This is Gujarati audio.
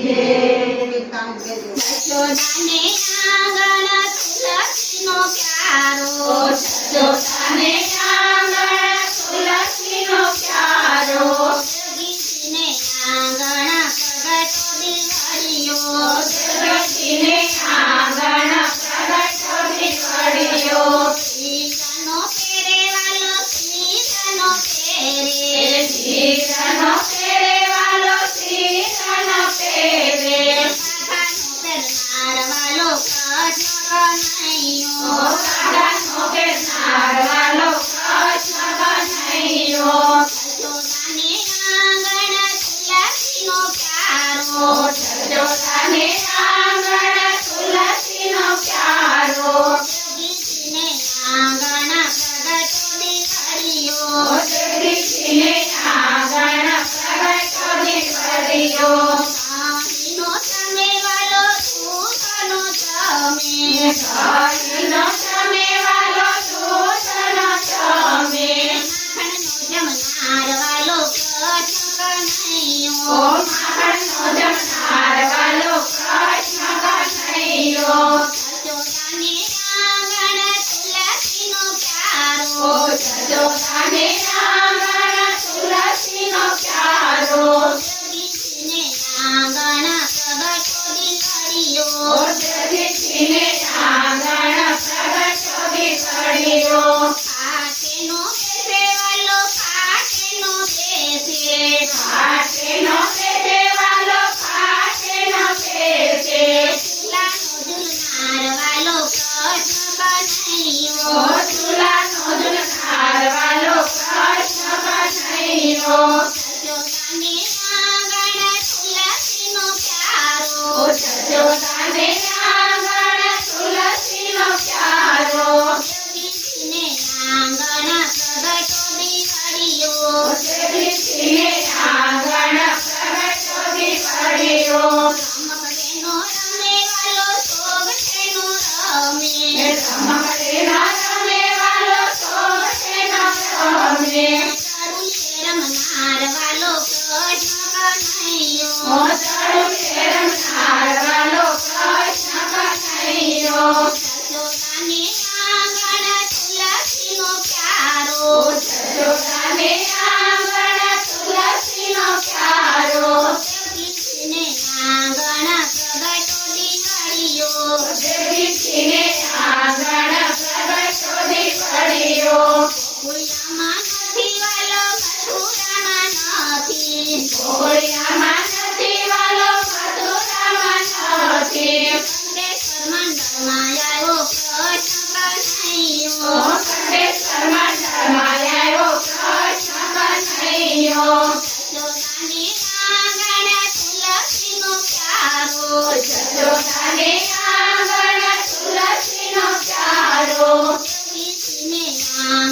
જશોદાને આંગણ તુલસીનો પ્યારો, જશોદાને આંગણ તુલસીનો પ્યારો, જગદીશને આંગણ પ્રગટો દીવડિયો, જગદીશને આંગણ પ્રગટો દીવડિયો, શીરનો પહેરેવાલો શીરનો પહેરે, શીરનો પહેરેવાલો શીરનો પહેરે, નારવાલો કૃષ્ણ કનૈયો, રાધાનો નારવાલો કૃષ્ણ કનૈયો, જશોદાને આંગણ તુલસીનો પ્યારો, જશોદાને આંગણ તુલસીનો પ્યારો, જગદીશને આંગણ પ્રગટો દીવડિયો, જગદીશને આંગણ પ્રગટો દીવડિયો, સાહીનો ચમેવાલો દૂધનો ચમે, સાહીનો ચમેવાલો દૂધનો ચમે, માખણનો જમનારવાલો કૃષ્ણ કનૈયો, માખણનો જમનારવાલો કૃષ્ણ કનૈયો, જશોદાને આંગણ તુલસીનો પ્યારો, જશોદાને આંગણ તુલસીનો પ્યારો, જગદીશને આંગણ પ્રગટો દીવડિયો, જગદીશને આંગણ પ્રગટો દીવડિયો, પાટેનો બેસેવાલો પાટેનો બેસે, પાટેનો બેસેવાલો પાટેનો બેસે, ઝૂલાનો ઝૂલનારવાલો કૃષ્ણ કનૈયો, ઝૂલાનો ઝૂલનારવાલો કૃષ્ણ કનૈયો, જશોદાને આંગણ તુલસીનો પ્યારો, જશોદાને આંગણ તુલસીનો પ્યારો, જગદીશને આંગણ પ્રગટો દીવડિયો, જગદીશને આંગણ પ્રગટો દીવડિયો, રમકડેનો રમેવાલો સોગઠેનો રમે, રમકડેનો રમેવાલો સોગઠેનો રમે, તરુલે રમનારવાલો કૃષ્ણ કનૈયો, તરુલે રમનારવાલો કૃષ્ણ કનૈયો, જશોદાને આંગણ તુલસીનો પ્યારો, જશોદાને આંગણ તુલસીનો પ્યારો, જગદીશને આંગણ પ્રગટો દીવડિયો, જગદીશને આંગણ પ્રગટો દીવડિયો, ગોળિયામાં નથી વાલો મથુરામાં નથી, ગોળિયામાં નથી વાલો મથુરામાં નથી, કંડેશ્વર મંડળમાં આવ્યો કૃષ્ણ કનૈયો, કંડેશ્વર મંડળમાં આવ્યો કૃષ્ણ કનૈયો, જશોદાને આંગણ તુલસીનો પ્યારો, જશોદાને આંગણ તુલસીનો પ્યારો, જગદીશને આંગણ